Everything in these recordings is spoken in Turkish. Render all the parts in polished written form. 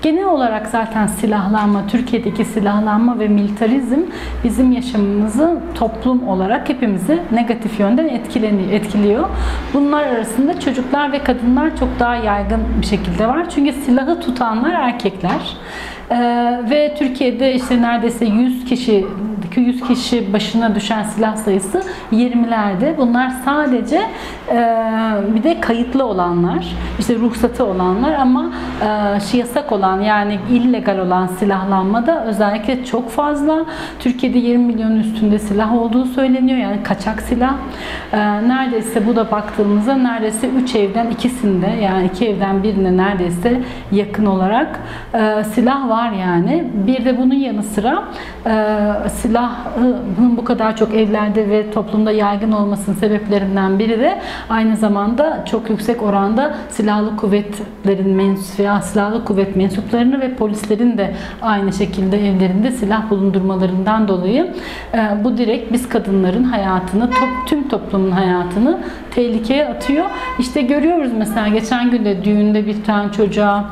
Genel olarak zaten silahlanma, Türkiye'deki silahlanma ve militarizm bizim yaşamımızı toplum olarak hepimizi negatif yönden etkiliyor. Bunlar arasında çocuklar ve kadınlar çok daha yaygın bir şekilde var. Çünkü silahı tutanlar erkekler. Ve Türkiye'de işte neredeyse 100 kişi başına düşen silah sayısı 20'lerde. Bunlar sadece bir de kayıtlı olanlar, işte ruhsatı olanlar ama yasak olan yani illegal olan silahlanmada özellikle çok fazla. Türkiye'de 20 milyonun üstünde silah olduğu söyleniyor. Yani kaçak silah. Neredeyse bu da baktığımızda neredeyse 3 evden ikisinde yani 2 evden birine neredeyse yakın olarak silah var yani. Bir de bunun yanı sıra silahın bu kadar çok evlerde ve toplumda yaygın olmasının sebeplerinden biri de aynı zamanda çok yüksek oranda silahlı kuvvet mensuplarını ve polislerin de aynı şekilde evlerinde silah bulundurmalarından dolayı bu direkt biz kadınların hayatını, tüm toplumun hayatını tehlikeye atıyor. İşte görüyoruz mesela geçen gün de düğünde bir tane çocuğa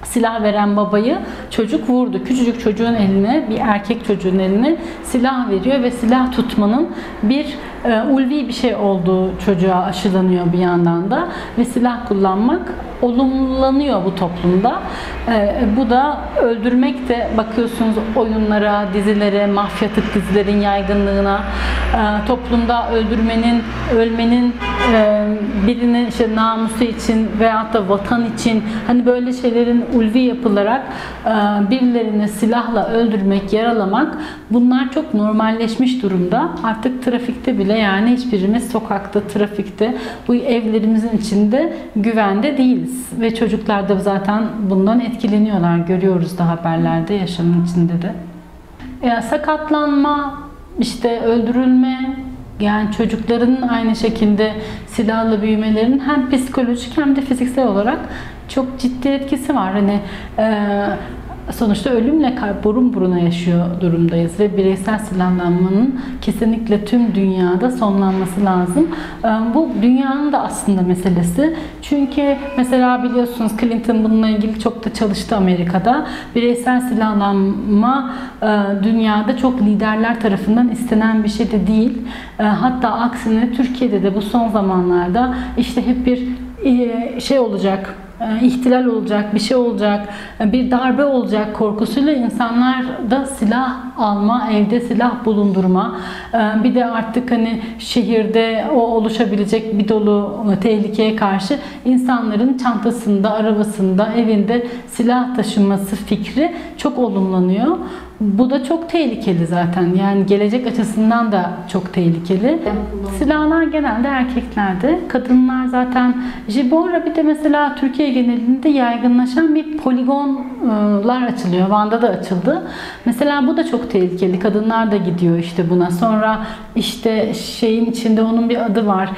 silah veren babayı çocuk vurdu. Küçücük çocuğun eline, bir erkek çocuğun eline silah veriyor ve silah tutmanın bir ulvi bir şey olduğu çocuğa aşılanıyor bir yandan da ve silah kullanmak olumlanıyor bu toplumda. Bu da öldürmek de bakıyorsunuz oyunlara, dizilere, mafyatik dizilerin yaygınlığına, toplumda ölmenin birinin işte namusu için veyahut da vatan için hani böyle şeylerin ulvi yapılarak birilerini silahla öldürmek, yaralamak bunlar çok normalleşmiş durumda. Artık trafikte bile yani hiçbirimiz sokakta, trafikte bu evlerimizin içinde güvende değiliz. Ve çocuklar da zaten bundan etkileniyorlar. Görüyoruz da haberlerde, yaşamın içinde de. Sakatlanma, işte öldürülme, yani çocukların aynı şekilde silahla büyümelerinin hem psikolojik hem de fiziksel olarak çok ciddi etkisi var. Hani sonuçta ölümle burun buruna yaşıyor durumdayız ve bireysel silahlanmanın kesinlikle tüm dünyada sonlanması lazım. Bu dünyanın da aslında meselesi. Çünkü mesela biliyorsunuz Clinton bununla ilgili çok da çalıştı Amerika'da. Bireysel silahlanma dünyada çok liderler tarafından istenen bir şey de değil. Hatta aksine Türkiye'de de bu son zamanlarda işte hep bir şey olacak, ihtilal olacak, bir şey olacak, bir darbe olacak korkusuyla insanlar da silah alma, evde silah bulundurma, bir de artık hani şehirde o oluşabilecek bir dolu tehlikeye karşı insanların çantasında, arabasında, evinde silah taşıması fikri çok olumlanıyor. Bu da çok tehlikeli zaten. Yani gelecek açısından da çok tehlikeli. Silahlar genelde erkeklerde. Kadınlar zaten bu bir de mesela Türkiye genelinde yaygınlaşan bir poligonlar açılıyor. Van'da da açıldı. Mesela bu da çok tehlikeli. Kadınlar da gidiyor işte buna. Sonra işte şeyin içinde onun bir adı var.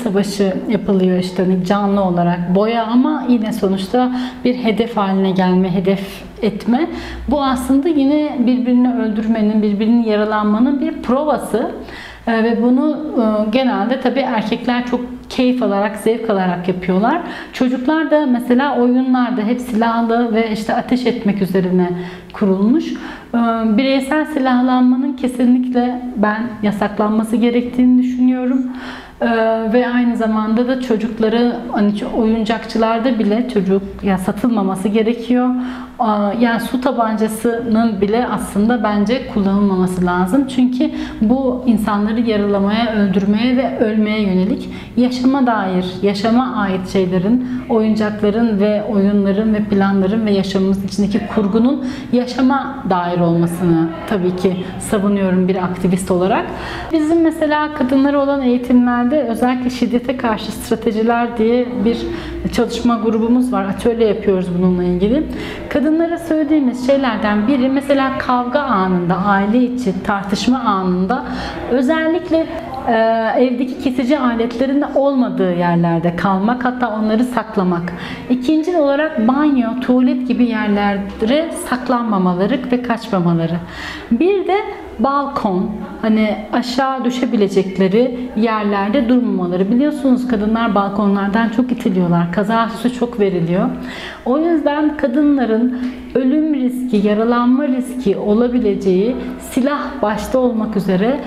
Savaşı yapılıyor işte hani canlı olarak. Boya ama yine sonuçta bir hedef haline gelme, hedef etme. Bu aslında yine birbirini öldürmenin, birbirini yaralanmanın bir provası. Ve bunu genelde tabii erkekler çok keyif alarak, zevk alarak yapıyorlar. Çocuklar da mesela oyunlarda hep silahlı ve işte ateş etmek üzerine kurulmuş. Bireysel silahlanmanın kesinlikle ben yasaklanması gerektiğini düşünüyorum. Ve aynı zamanda da çocukları hani oyuncakçılarda bile satılmaması gerekiyor. Yani su tabancasının bile aslında bence kullanılmaması lazım. Çünkü bu insanları yaralamaya, öldürmeye ve ölmeye yönelik yaşama ait şeylerin, oyuncakların ve oyunların ve planların ve yaşamımız içindeki kurgunun yaşama dair olmasını tabii ki savunuyorum bir aktivist olarak. Bizim mesela kadınlara olan eğitimlerde özellikle şiddete karşı stratejiler diye bir çalışma grubumuz var. Atölye yapıyoruz bununla ilgili. Kadınlara söylediğimiz şeylerden biri mesela kavga anında, aile içi tartışma anında özellikle evdeki kesici aletlerin olmadığı yerlerde kalmak, hatta onları saklamak. İkinci olarak banyo, tuvalet gibi yerlere saklanmamaları ve kaçmamaları. Bir de balkon, hani aşağı düşebilecekleri yerlerde durmamaları. Biliyorsunuz kadınlar balkonlardan çok itiliyorlar. Kaza süsü çok veriliyor. O yüzden kadınların ölüm riski, yaralanma riski olabileceği, silah başta olmak üzere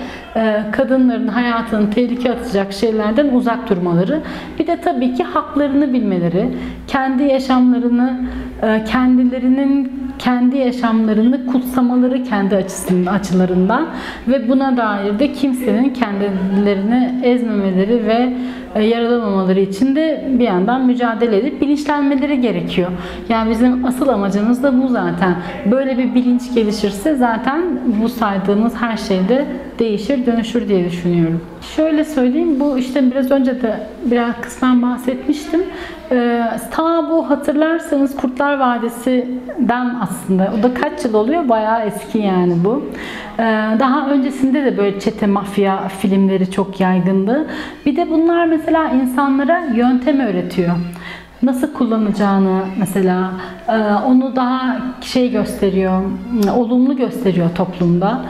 kadınların hayatını tehlikeye atacak şeylerden uzak durmaları. Bir de tabii ki haklarını bilmeleri, kendi yaşamlarını, kendi yaşamlarını kutsamaları kendi açılarından ve buna dair de kimsenin kendilerini ezmemeleri ve yaralamamaları için de bir yandan mücadele edip bilinçlenmeleri gerekiyor. Yani bizim asıl amacımız da bu zaten. Böyle bir bilinç gelişirse zaten bu saydığımız her şey de değişir, dönüşür diye düşünüyorum. Şöyle söyleyeyim, bu işte biraz önce de biraz kısmen bahsetmiştim. Ta bu hatırlarsanız Kurtlar Vadisi'den aslında, o da kaç yıl oluyor? Bayağı eski yani bu. Daha öncesinde de böyle çete mafya filmleri çok yaygındı. Bir de bunlar mesela insanlara yöntem öğretiyor. Nasıl kullanacağını mesela onu daha gösteriyor, olumlu gösteriyor toplumda.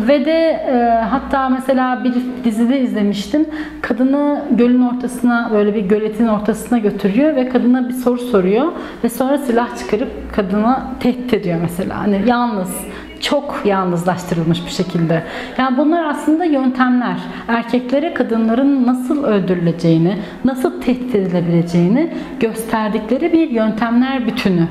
Ve de hatta mesela bir dizide izlemiştim. Kadını gölün ortasına, böyle bir göletin ortasına götürüyor ve kadına bir soru soruyor ve sonra silah çıkarıp kadını tehdit ediyor mesela. Hani yalnız, çok yalnızlaştırılmış bir şekilde. Yani bunlar aslında yöntemler. Erkeklere kadınların nasıl öldürüleceğini, nasıl tehdit edilebileceğini gösterdikleri bir yöntemler bütünü.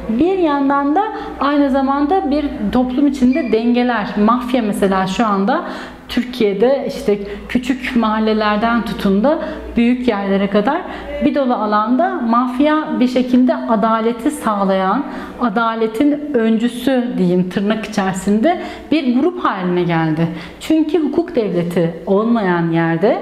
Bir yandan da aynı zamanda bir toplum içinde dengeler. Mafya mesela şu anda Türkiye'de işte küçük mahallelerden tutun da büyük yerlere kadar bir dolu alanda mafya bir şekilde adaleti sağlayan, adaletin öncüsü diyeyim tırnak içerisinde bir grup haline geldi. Çünkü hukuk devleti olmayan yerde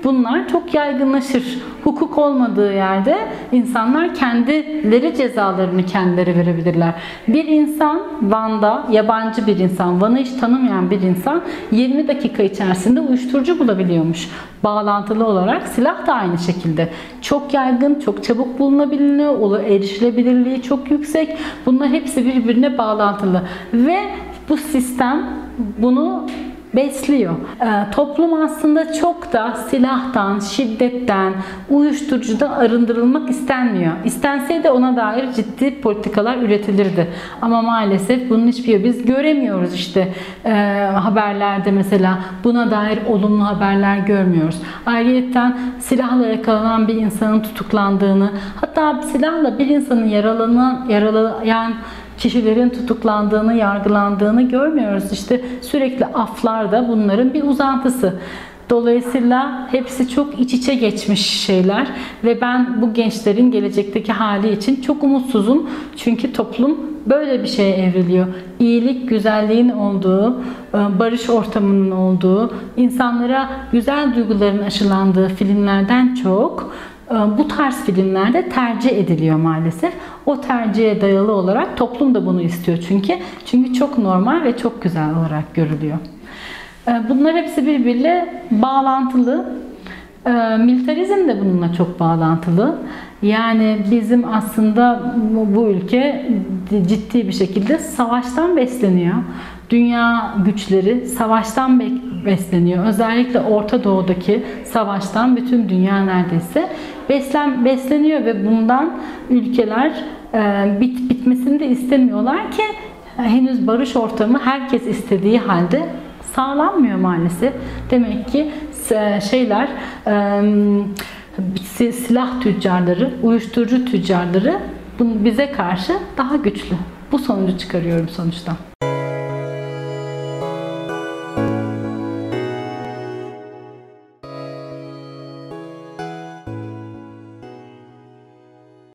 bunlar çok yaygınlaşır. Hukuk olmadığı yerde insanlar kendileri cezalarını kendileri verebilirler. Bir insan Van'da, yabancı bir insan, Van'ı hiç tanımayan bir insan 20 dakika içerisinde uyuşturucu bulabiliyormuş. Bağlantılı olarak silah da aynı şekilde. Çok yaygın, çok çabuk bulunabiliyor, erişilebilirliği çok yüksek. Bunlar hepsi birbirine bağlantılı. Ve bu sistem bunu besliyor. Toplum aslında çok da silahtan, şiddetten, uyuşturucudan arındırılmak istenmiyor. İstenseydi ona dair ciddi politikalar üretilirdi. Ama maalesef bunun hiçbir biz göremiyoruz işte haberlerde mesela buna dair olumlu haberler görmüyoruz. Ayrıyeten silahla yakalanan bir insanın tutuklandığını, hatta silahla bir insanın yaralayan kişilerin tutuklandığını, yargılandığını görmüyoruz. İşte sürekli aflarda bunların bir uzantısı. Dolayısıyla hepsi çok iç içe geçmiş şeyler ve ben bu gençlerin gelecekteki hali için çok umutsuzum. Çünkü toplum böyle bir şeye evriliyor. İyilik, güzelliğin olduğu, barış ortamının olduğu, insanlara güzel duyguların aşılandığı filmlerden çok bu tarz filmlerde tercih ediliyor maalesef. O tercihe dayalı olarak toplum da bunu istiyor çünkü. Çünkü çok normal ve çok güzel olarak görülüyor. Bunlar hepsi birbiriyle bağlantılı. Militarizm de bununla çok bağlantılı. Yani bizim aslında bu ülke ciddi bir şekilde savaştan besleniyor. Dünya güçleri savaştan besleniyor. Özellikle Orta Doğu'daki savaştan bütün dünya neredeyse besleniyor ve bundan ülkeler bitmesini de istemiyorlar ki henüz barış ortamı herkes istediği halde sağlanmıyor maalesef. Demek ki silah tüccarları, uyuşturucu tüccarları bize karşı daha güçlü. Bu sonucu çıkarıyorum sonuçta.